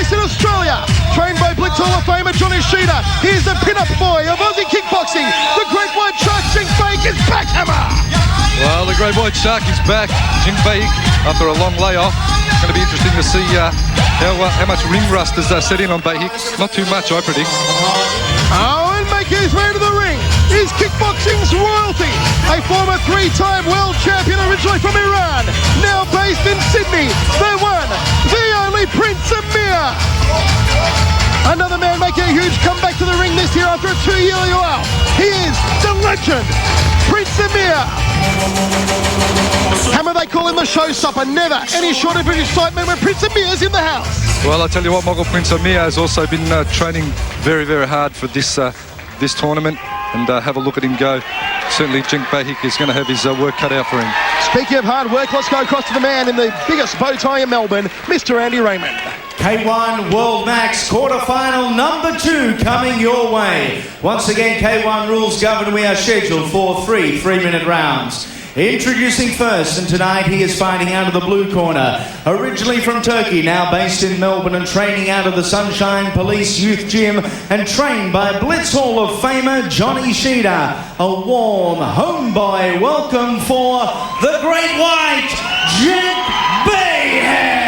based in Australia. Trained by Blitz Hall of Famer Johnny Sheeter. Here's the pin-up boy of Aussie kickboxing. The Great White Shark, Jenk Behic, is back, Hammer. Well, the Great White Shark is back. Jenk Behic after a long layoff. It's going to be interesting to see how much ring rust has set in on Behic. Not too much, I predict. Oh, and making his way to the ring is kickboxing's royalty. A former three-time world champion originally from Iran, now based in Sydney. The one, the only Prince Amir. Another man making a huge comeback to the ring this year after a 2-year layoff. He is the legend, Prince Amir. Hammer, they call him the showstopper. Never any shortage of excitement when Prince Amir's in the house. Well, I tell you what, Mogul, Prince Amir has also been training very, very hard for this tournament, and have a look at him go. Certainly, Jenk Behic is going to have his work cut out for him. Speaking of hard work, let's go across to the man in the biggest bow tie in Melbourne, Mr. Andy Raymond. K1 World Max quarterfinal number 2 coming your way. Once again, K1 rules govern. We are scheduled for 3 3-minute rounds. Introducing first, and tonight he is fighting out of the blue corner. Originally from Turkey, now based in Melbourne and training out of the Sunshine Police Youth Gym and trained by Blitz Hall of Famer Johnny Sheeter. A warm homeboy welcome for the Great White, Jenk Behic.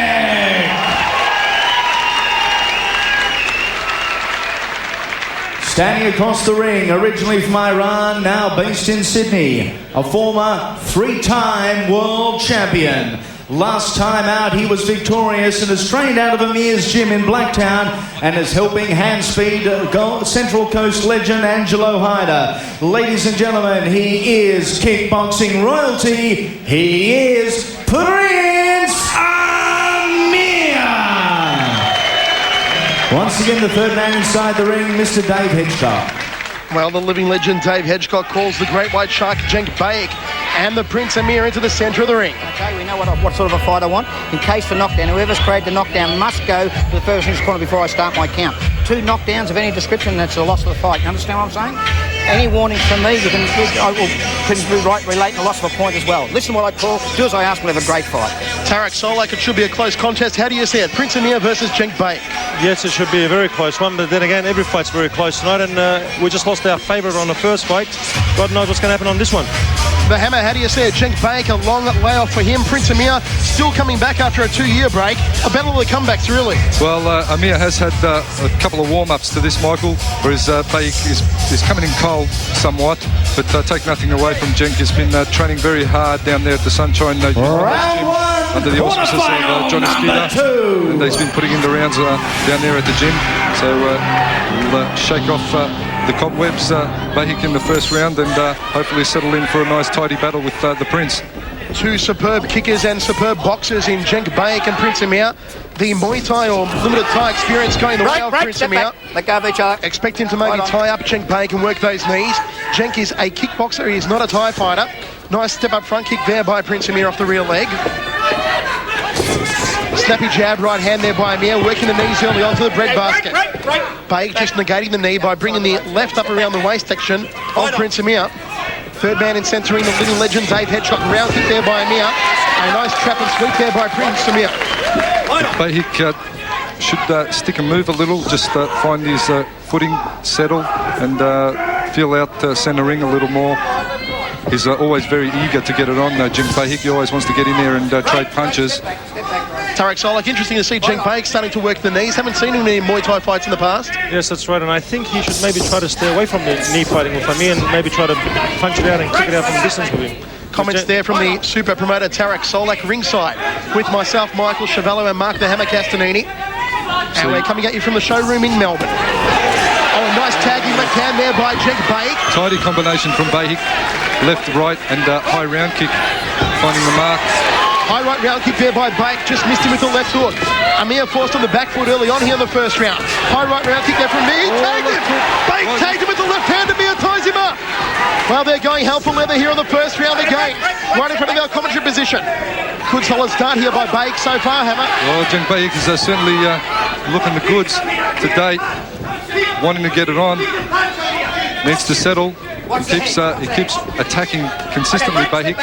Standing across the ring, originally from Iran, now based in Sydney, a former 3-time world champion. Last time out, he was victorious and is trained out of Amir's gym in Blacktown and is helping hand speed Central Coast legend Angelo Hyder. Ladies and gentlemen, he is kickboxing royalty. He is Prince Amir. Once again, the third man inside the ring, Mr. Dave Hedgecock. Well, the living legend Dave Hedgecock calls the Great White Shark Jenk Behic and the Prince Amir into the centre of the ring. Okay, we know what sort of a fight I want. In case for knockdown, whoever's created the knockdown must go to the first corner before I start my count. 2 knockdowns of any description, that's the loss of the fight. You understand what I'm saying? Any warnings from me, I will relate the loss of a point as well. Listen to what I call, do as I ask, we'll have a great fight. Tarek Solak, it should be a close contest. How do you see it? Prince Amir versus Jenk Behic. Yes, it should be a very close one, but then again, every fight's very close tonight, and we just lost our favourite on the first fight. God knows what's going to happen on this one. The Hammer, how do you see it? Jenk Behic, a long layoff for him. Prince Amir still coming back after a 2-year break. A battle of the comebacks, really. Well, Amir has had a couple of warm-ups to this, Michael, whereas Behic is coming in cold somewhat, but take nothing away from Jenk. He's been training very hard down there at the Sunshine Gym under the auspices of Johnny Sheeter, and he's been putting in the rounds down there at the gym. So we'll shake off the cobwebs, Behic in the first round, and hopefully settle in for a nice tidy battle with the Prince. 2 superb kickers and superb boxers in Jenk Behic and Prince Amir. The Muay Thai or limited Thai experience going the way of Prince Amir. Let go of each other. Expect him to maybe tie up Jenk Behic and work those knees. Jenk is a kickboxer, he is not a Thai fighter. Nice step up front kick there by Prince Amir off the rear leg. Snappy jab, right hand there by Amir, working the knees early onto the bread basket. Behic just negating the knee by bringing the left up around the waist section of Prince Amir. Third man in centering the living legend Dave Hedgecock. Round kick there by Amir. A nice trap and sweep there by Prince Amir. Behic should stick and move a little, just find his footing, settle, and feel out centre ring a little more. He's always very eager to get it on, Jenk Behic. He always wants to get in there and trade punches. Tarek Solak, interesting to see Jenk Behic starting to work the knees. Haven't seen him in Muay Thai fights in the past. Yes, that's right, and I think he should maybe try to stay away from the knee fighting with Amir and maybe try to punch it out and kick it out from distance with him. Comments there from the super promoter Tarek Solak ringside with myself, Michael Chavallo and Mark the Hammer Castanini. And we're coming at you from the showroom in Melbourne. Oh, a nice tagging left hand there by Jenk Behic. Tidy combination from Behic. Left, right, and high round kick, finding the mark. High right round kick there by Behic, just missed him with the left hook. Amir forced on the back foot early on here in the first round. High right round kick there from Amir, he tagged him! Behic tagged him with the left hand, Amir ties him up! Well, they're going hell for leather here on the first round again, right in front of our commentary position. Good solid start here by Behic so far, Hammer. Well, Jenk Behic is certainly looking the goods to date, wanting to get it on, needs to settle. He keeps attacking consistently, Behic.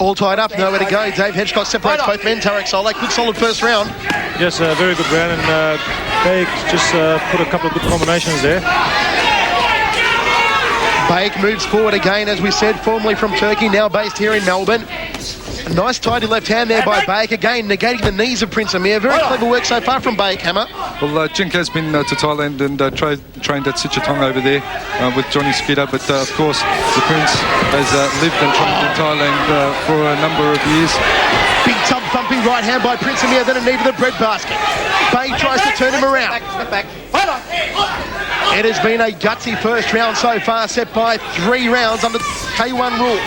All tied up, nowhere to go. Dave Hedgecock separates both men. Tarek Solak, good solid first round. Yes, a very good round, and they just put a couple of good combinations there. Behic moves forward again, as we said, formerly from Turkey, now based here in Melbourne. A nice tidy left hand there by Behic, again negating the knees of Prince Amir. Very clever work so far from Behic, Hammer. Well, Jenk has been to Thailand and trained at Sichathong over there with Johnny Skidder, but of course the Prince has lived and trained in Thailand for a number of years. Big tub thumping right hand by Prince Amir, then a knee to the breadbasket. Behic tries to turn him around. It has been a gutsy first round so far, set by 3 rounds under K1 rules.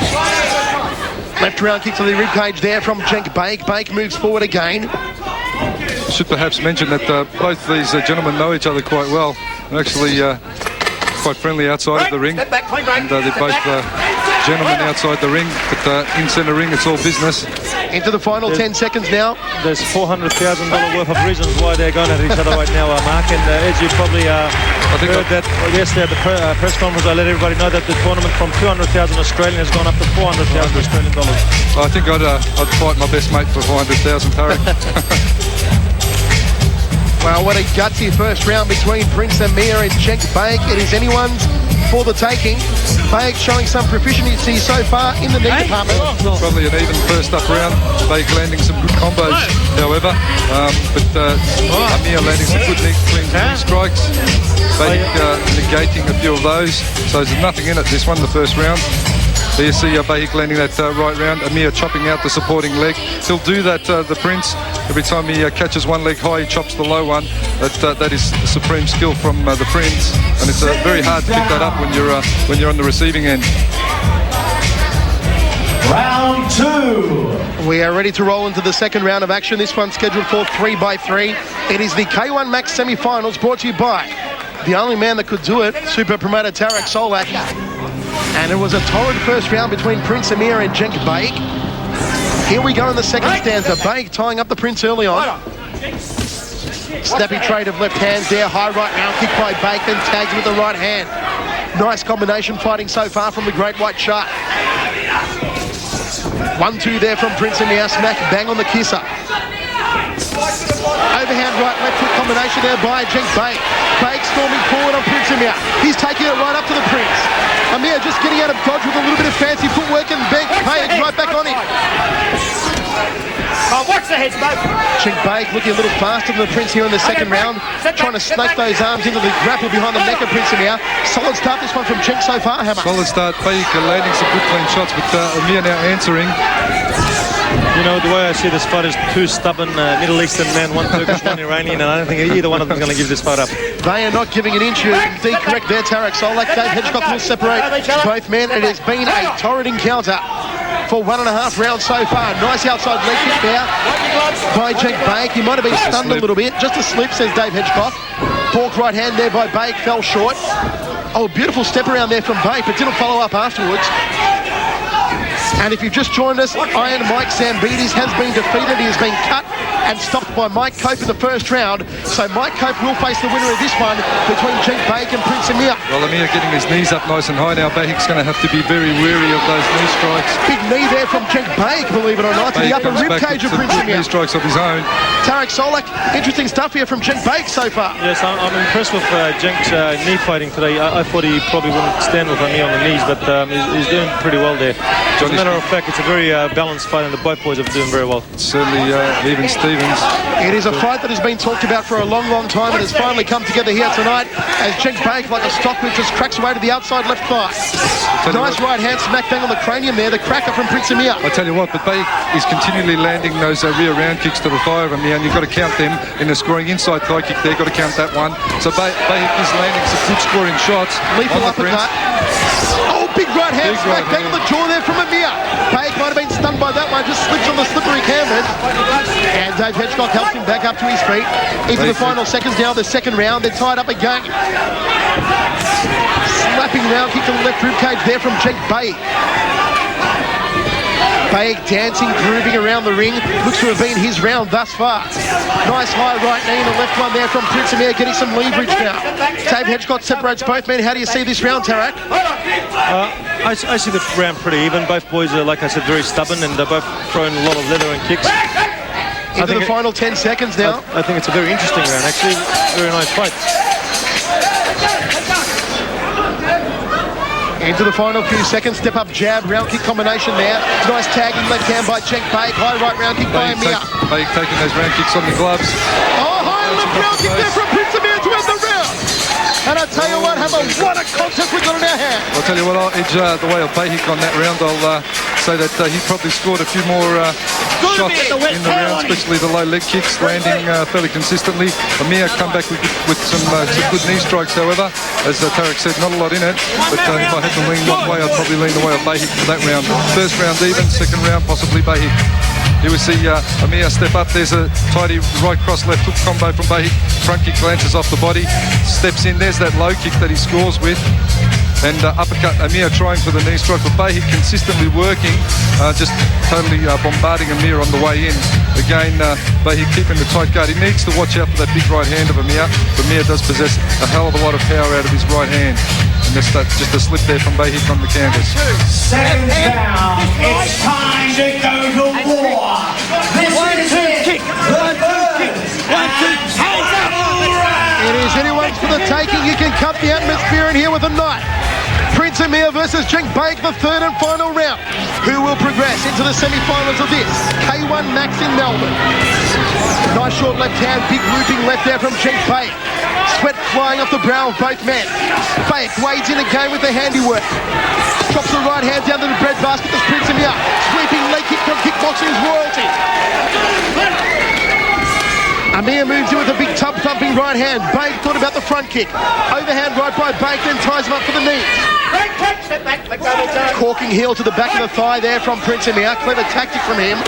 Left round kick to the ribcage there from Jenk Behic. Behic moves forward again. Should perhaps mention that both these gentlemen know each other quite well. They're actually quite friendly outside of the ring. And they're both gentlemen outside the ring, but in centre ring it's all business. Into the final 10 seconds now. There's $400,000 worth of reasons why they're going at each other right now, Mark. And as you probably heard that yesterday at the press conference, I let everybody know that the tournament from 200,000 Australian has gone up to 400,000 Australian dollars. I think I'd fight my best mate for 400,000, Tarek. Well, what a gutsy first round between Prince Amir and Jenk Behic. It is anyone's for the taking. Behic showing some proficiency so far in the knee department. Probably an even first up round. Behic landing some good combos, however. But Amir landing some good clean knee strikes. Behic negating a few of those. So there's nothing in it. This one, the first round. There you see Behic landing that right round. Amir chopping out the supporting leg. He'll do that, the Prince. Every time he catches one leg high, he chops the low one. That is supreme skill from the Prince, and it's very hard to pick that up when you're on the receiving end. Round 2. We are ready to roll into the second round of action. This one's scheduled for 3x3. It is the K1 Max semi-finals, brought to you by the only man that could do it, super promoter Tarek Solak. And it was a torrid first round between Prince Amir and Jenk Behic. Here we go in the second stanza. Behic tying up the Prince early on. Snappy trade of left hands there. High right round kick by Behic, then tags with the right hand. Nice combination fighting so far from the Great White Shark. 1-2 there from Prince Amir. Smack bang on the kisser. Overhand right left foot combination there by Jenk Behic. Behic storming forward on Prince Amir. He's taking it right up to the Prince. Amir just getting out of dodge with a little bit of fancy footwork, and Behic right back on him. Watch the heads, mate. Jenk Behic looking a little faster than the Prince here in the second round, trying to snake those arms into the grapple behind the neck of Prince Amir. Solid start this one from Jenk so far, Hammer. Solid start. Behic landing some good clean shots, but Amir now answering. You know, the way I see this fight is 2 stubborn Middle Eastern men, one Turkish, one Iranian, and I don't think either one of them is going to give this fight up. They are not giving an inch. You're indeed correct there, Tarek Solak. Dave Hedgecock will separate both men. It has been a torrid encounter for 1.5 rounds so far. Nice outside leg kick there by Jenk Behic. He might have been stunned a little bit. Just a slip, says Dave Hedgecock. Pork right hand there by Behic, fell short. Oh, beautiful step around there from Behic, but didn't follow up afterwards. And if you've just joined us, Iron Mike Zambides has been defeated. He has been cut and stopped by Mike Cope in the first round. So Mike Cope will face the winner of this one between Jenk Behic and Prince Amir. Well, Amir getting his knees up nice and high now. Behic's going to have to be very wary of those knee strikes. Big knee there from Jenk Behic, believe it or not, to the upper rib cage of Prince Amir. Knee strikes of his own. Tarek Solak, interesting stuff here from Jenk Behic so far. Yes, I'm impressed with Jenk's knee fighting today. I thought he probably wouldn't stand with Amir on the knees, but he's doing pretty well there. As a matter of fact, it's a very balanced fight, and the both boys are doing very well. Certainly, even Stevens. It is a fight that has been talked about for a long, long time, and has finally come together here tonight as Jenk Behic, like a stock whip, just cracks away to the outside left thigh. Nice right hand smack bang on the cranium there, the cracker from Prince Amir. I tell you what, but Behic is continually landing those rear round kicks to the thigh of Amir, and you've got to count them in the scoring inside thigh kick there. Got to count that one. So Behic is landing some good scoring shots. Lethal uppercut. Oh, big right hand smack bang on the jaw there from Amir. Behic might have been stunned by that one, just slips on the slippery canvas. And Dave Hedgecock helps him back up to his feet. Into the final seconds now, the second round. They're tied up again. Slapping round kick to the left rib cage there from Jenk Behic. Behic dancing, grooving around the ring. Looks to have been his round thus far. Nice high right knee and a left one there from Prince Amir, getting some leverage now. Dave Hedgecott separates both men. How do you see this round, Tarak? I see the round pretty even. Both boys are, like I said, very stubborn, and they're both throwing a lot of leather and kicks. Into the final 10 seconds now. I think it's a very interesting round, actually. Very nice fight. Into the final few seconds, step up jab, round kick combination there. Nice tagging left hand by Jenk. High right round kick by Amir. Behic taking those round kicks on the gloves. Oh, high left round kick there from Prince Amir to end the round. And I tell you what a contest we've got in our hands. I'll tell you what, I'll edge the way of Behic on that round. I'll say that he probably scored a few more shots in the round, especially the low leg kicks, landing fairly consistently. Amir come back with some good knee strikes, however. As Tarak said, not a lot in it. But if I had to lean one way, I'd probably lean the way of Behic for that round. First round even, second round possibly Behic. Here we see Amir step up. There's a tidy right cross left hook combo from Behic. Front kick glances off the body, steps in. There's that low kick that he scores with. And uppercut, Amir trying for the knee strike, but Behic consistently working, just totally bombarding Amir on the way in. Again, Behic keeping the tight guard. He needs to watch out for that big right hand of Amir. Amir does possess a hell of a lot of power out of his right hand. And that's just a slip there from Behic on the canvas. Second down. It's time to go to war. This is it. It is anyone's for the taking. You can cut the atmosphere in here with a knife. Prince Amir versus Jenk Behic, the third and final round. Who will progress into the semi-finals of this K1 Max in Melbourne? Nice short left hand, big looping left there from Jenk Behic. Sweat flying off the brow of both men. Behic wades in again with the handiwork. Drops the right hand down to the breadbasket. There's Prince Amir. Sweeping leg kick from kickboxing's royalty. Amir moves in with a big tub-thumping right hand. Behic thought about the front kick. Overhand right by Behic, then ties him up for the knee. Corking heel to the back of the thigh there from Prince Amir. Clever tactic from him.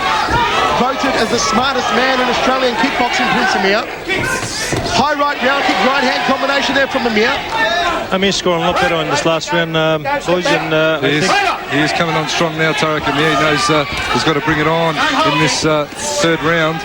Voted as the smartest man in Australian kickboxing, Prince Amir. High right round kick, right hand combination there from Amir. Amir's scoring a lot better in this last round, boys. And he is coming on strong now, Tarak. Amir knows he's got to bring it on in this third round.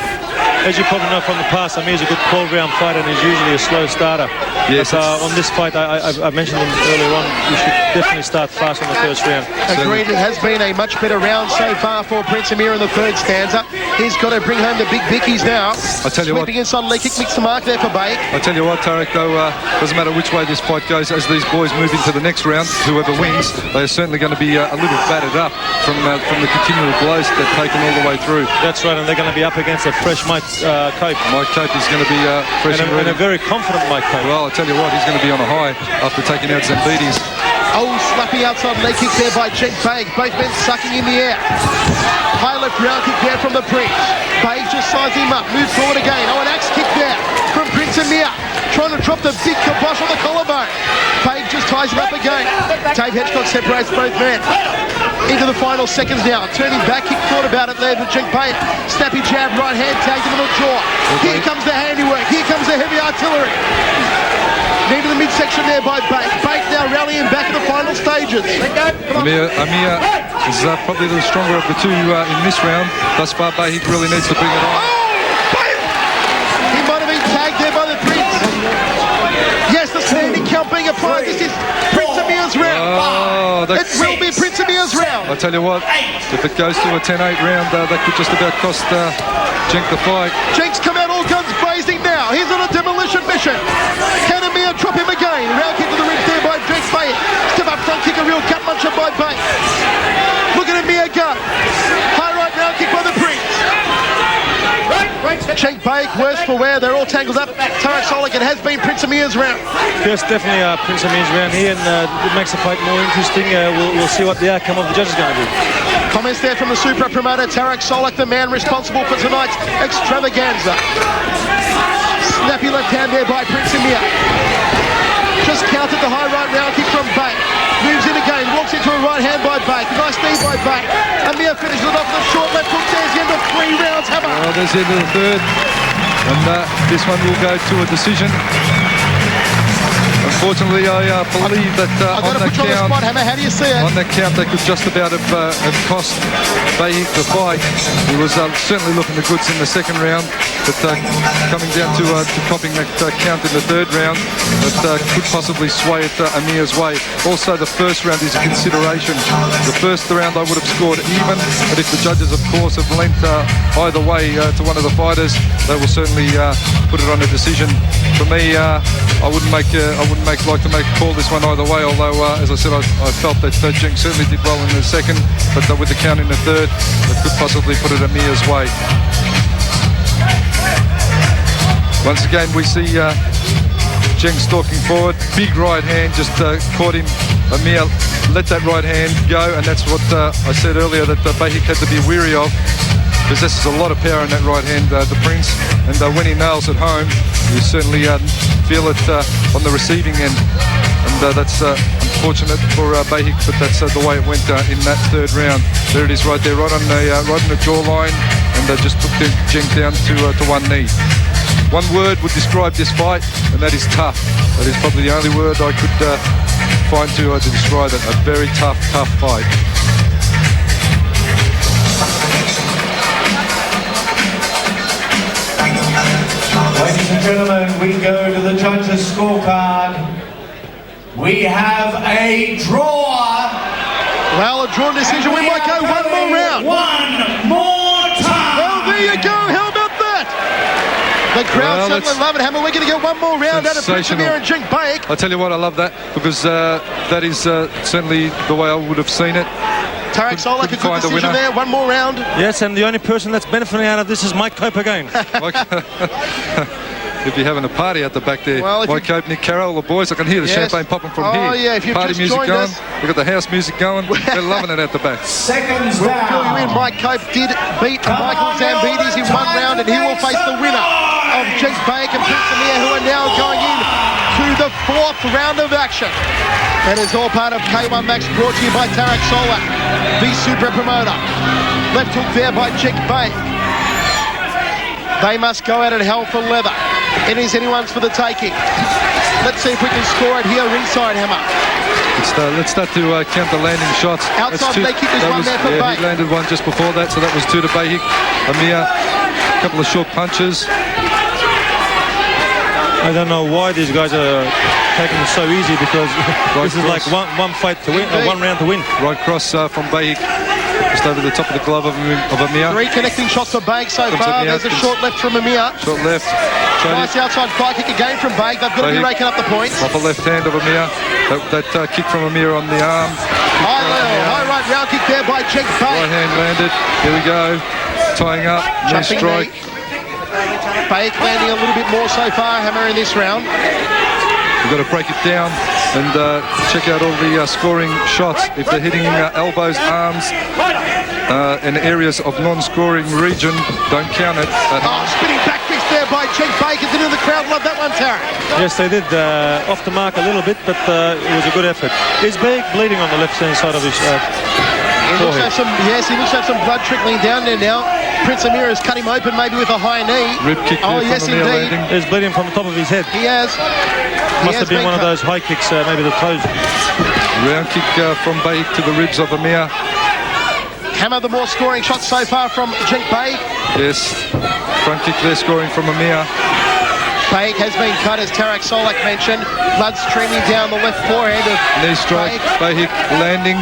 As you probably know from the past, Amir's a good 12-round fighter and he's usually a slow starter. Yes. But on this fight, I mentioned him earlier on, you should definitely start fast on the first round. Agreed, it has been a much better round so far for Prince Amir in the third stanza. He's got to bring home the big bickies now. I tell you what, sweeping inside leg kick, mix the mark there for Behic. I tell you what, Tarak, though, doesn't matter which way this fight goes, as these boys move into the next round, whoever wins, they are certainly going to be a little battered up from the continual blows that they've taken all the way through. That's right, and they're going to be up against a fresh Mike Cope. Mike Cope is going to be fresh and a very confident Mike Cope. Well, I tell you what, he's going to be on a high after taking out Zambides. Oh, slappy outside leg kick there by Jenk Behic. Both men sucking in the air. High left round kick there from the Prince. Behic just sizes him up, moves forward again. Oh, an axe kick there from Prince Amir. Trying to drop the big kibosh on the collarbone. Behic just ties him up again. Dave Hedgecott separates both men. Into the final seconds now. Turning back, kick, thought about it there to Jenk Behic. Snappy jab, right hand, tagged him on the jaw. Here comes the handiwork. Here comes the heavy artillery. Knee to the midsection there by Behic. Behic now rallying back in the final stages. Amir is probably the stronger of the two in this round. Thus far, Behic really needs to bring it on. He might have been tagged there by the Prince. Yes, the standing count being applied. This is Prince Amir's round. It will be Prince Amir's round. I tell you what, if it goes to a 10-8 round, that could just about cost Jenk the fight. Jenk's come out all guns blazing now. He's on a demolition mission. Can Amir drop him again? Round kick to the ribs there by Jenk Behic. Step up front kick, a real gut muncher by Behic. Look at Amir go. High right round kick by the Prince. Jenk Behic, worse for wear. They're all tangled up. Tarak Solik, it has been Prince Amir's round. Yes, definitely Prince Amir's round here, and it makes the fight more interesting. We'll see what the outcome of the judges is going to be. Comments there from the super promoter, Tarak Solik, the man responsible for tonight's extravaganza. Snappy left hand there by Prince Amir. Just countered the high right round kick from Behic. Moves in again, walks into a right hand by Behic. Nice knee by Behic. Amir finishes it off with a short left hook. There's the end of 3 rounds, hammer. Well, there's the end of the third. And this one will go to a decision. Unfortunately, I believe that I've got on to that put you on the count, spot, Hammer. How do you see it? on that count, they could just about have cost Behic the fight. He was certainly looking the goods in the second round, but coming down to topping that count in the third round, that could possibly sway it Amir's way. Also, the first round is a consideration. The first round I would have scored even, but if the judges, of course, have lent either way to one of the fighters, they will certainly put it on a decision. For me, I wouldn't like to make a call this one either way, although as I said, I felt that Jenk certainly did well in the second, but with the count in the third, it could possibly put it Amir's way. Once again, we see Jenk stalking forward, big right hand just caught him. Amir let that right hand go, and that's what I said earlier that Behic had to be weary of, possesses a lot of power in that right hand, the Prince, and when he nails it home, you certainly feel it on the receiving end, and that's unfortunate for Behic, but that's the way it went in that third round. There it is right there, right on the jawline, and just took Jenk down to one knee. One word would describe this fight, and that is tough. That is probably the only word I could find to describe it. A very tough fight. Ladies and gentlemen, we go to the judges' scorecard. We have a draw. Well, a drawn decision. We might go one more round. One more time. Well, there you go. How about that? The crowd certainly love it, Hammer. We're going to get one more round out of Prince Amir and Jenk Behic. I tell you what, I love that, because that is certainly the way I would have seen it. Tarek Solak, a good decision there. One more round. Yes, and the only person that's benefiting out of this is Mike Cope again. If you're having a party at the back there, Mike Cope, Nick Carroll, the boys, I can hear the champagne popping from here. Oh, yeah, if you've party just music joined going. us. We've got the house music going. They're loving it at the back. Seconds We'll down. fill you in. Mike Cope did beat Michael Zambides in one round, and he will face the winner of Jenk Behic and Prince Amir, who are now going in to the fourth round of action. That is all part of K1 Max, brought to you by Tarek Solak, the super promoter. Left hook there by Jenk Behic. They must go out at hell for leather. It is anyone's for the taking. Let's see if we can score it here ringside, Hammer. Let's start to count the landing shots. Outside leg kick is one there for Behic. He landed one just before that, so that was two to Behic. Amir, a couple of short punches. I don't know why these guys are taking it so easy, because this is like one fight to win, one round to win. Right cross from Behic, just over the top of the glove of Amir. Three connecting shots for Behic so far. There's a short left from Amir. Short left. Nice outside fly kick again from Behic. They've got to be raking up the points. Upper left hand of Amir. That kick from Amir on the arm. High right round kick there by Jenk Behic. Right hand landed. Here we go. Tying up. Knee strike. Behic landing a little bit more so far, Hammer, in this round. You've got to break it down and check out all the scoring shots. If they're hitting elbows, arms, in areas of non-scoring region, don't count it. Spinning back fist there by Jenk Behic. Didn't the crowd love that one, Tarek? Yes, they did. Off the mark a little bit, but it was a good effort. Is Behic bleeding on the left-hand side of his he looks to have some blood trickling down there now. Prince Amir has cut him open, maybe with a high knee. Rib kick there yes, from Amir indeed. He's bleeding from the top of his head. He has. Must have been one of those high kicks, maybe the toes. Round kick from Behic to the ribs of Amir. Hammer, the more scoring shots so far from Jenk Behic. Yes, front kick there scoring from Amir. Behic has been cut, as Tarek Solak mentioned. Blood streaming down the left forehead of knee strike. Behic landing.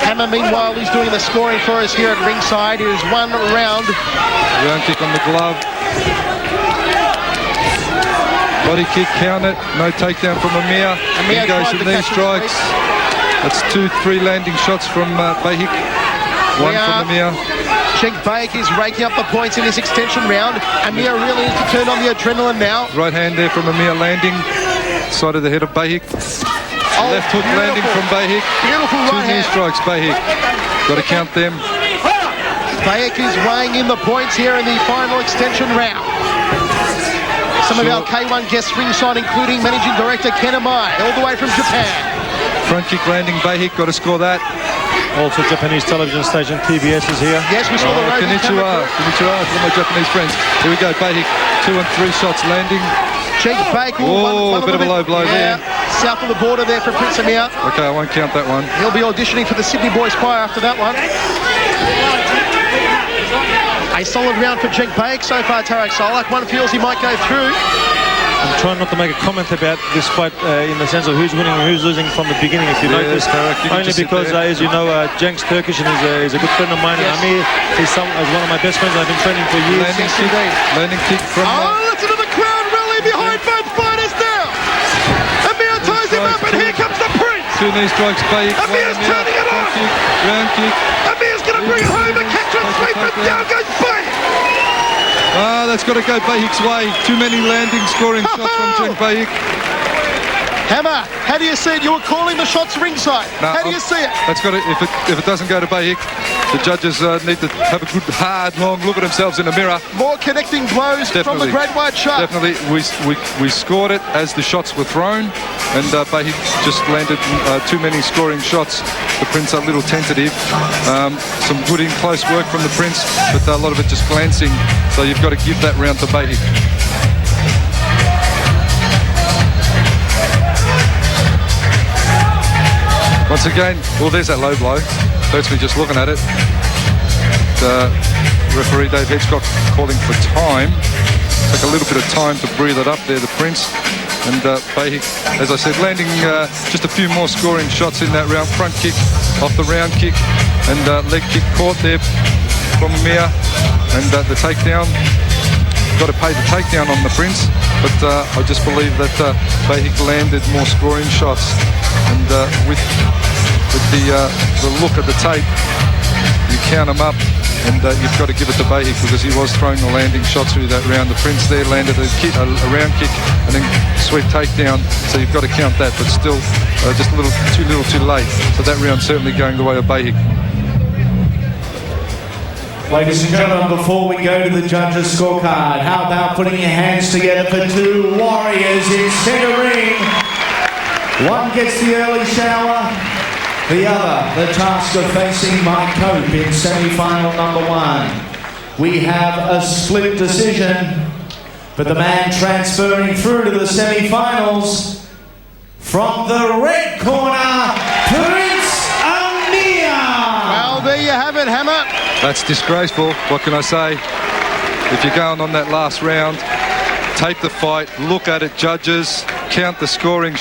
Hammer, meanwhile, is doing the scoring for us here at ringside. It is one round. Round kick on the glove. Body kick, count it. No takedown from Amir. He goes to knee strikes. That's 2-3 landing shots from Behic. One from Amir. Jenk Behic is raking up the points in this extension round. Amir really needs to turn on the adrenaline now. Right hand there from Amir landing. Side of the head of Behic. Left hook landing from Behic. Beautiful right hand. 2 knee strikes, Behic. Got to count them. Behic is weighing in the points here in the final extension round. Some of our K1 guests ringside, including Managing Director Ken Amai, all the way from Japan. Front kick landing, Behic, got to score that. Also Japanese television station TBS is here. Yes, we saw the road. Konnichiwa for my Japanese friends. Here we go, Behic, 2 and 3 shots landing. Jenk Behic. Oh, a bit of a low blow there. south of the border there for Prince Amir. Okay, I won't count that one. He'll be auditioning for the Sydney Boys Choir after that one. A solid round for Jenk Behic so far, Tarek Solak. One feels he might go through. I'm trying not to make a comment about this fight in the sense of who's winning and who's losing from the beginning, if you notice. Only because, as you know, Jenk's Turkish and is a good friend of mine. Yes. And Amir is one of my best friends. I've been training for years. Landing kick from... Listen to the crowd rally behind both fighters now. Amir ties him up, and here comes the Prince. Two knee strikes, Behic. Amir's turning it on. Round kick. Amir's going to bring it home and catch on sweep, but down goes Behic. That's got to go Behic's way. Too many landing scoring shots from Jenk Behic. Hammer, how do you see it? You were calling the shots ringside. How do you see it? That's got to, if it doesn't go to Behic, the judges need to have a good, hard, long look at themselves in the mirror. More connecting blows from the Great White Shark. Definitely. We scored it as the shots were thrown, and Behic just landed too many scoring shots. The Prince a little tentative. Some good in close work from the Prince, but a lot of it just glancing. So you've got to give that round to Behic. Once again, well, there's that low blow. Hurts me just looking at it. The referee Dave Hitchcock calling for time. Took a little bit of time to breathe it up there, the Prince. And Behic, as I said, landing just a few more scoring shots in that round. Front kick off the round kick, and leg kick caught there from Amir. And the takedown. Got to pay the takedown on the Prince, but I just believe that Behic landed more scoring shots. And with the look at the tape, you count them up, and you've got to give it to Behic because he was throwing the landing shots through that round. The Prince there landed a round kick and then sweep takedown, so you've got to count that, but still just a little too late. So that round certainly going the way of Behic. Ladies and gentlemen, before we go to the judges' scorecard, how about putting your hands together for two warriors in centre ring? One gets the early shower, the other the task of facing Mike Cope in semi-final number one. We have a split decision, but the man transferring through to the semi-finals from the red corner, Prince Amir. Well, there you have it, Hammer. That's disgraceful. What can I say? If you're going on that last round, tape the fight, look at it, judges, count the scoring.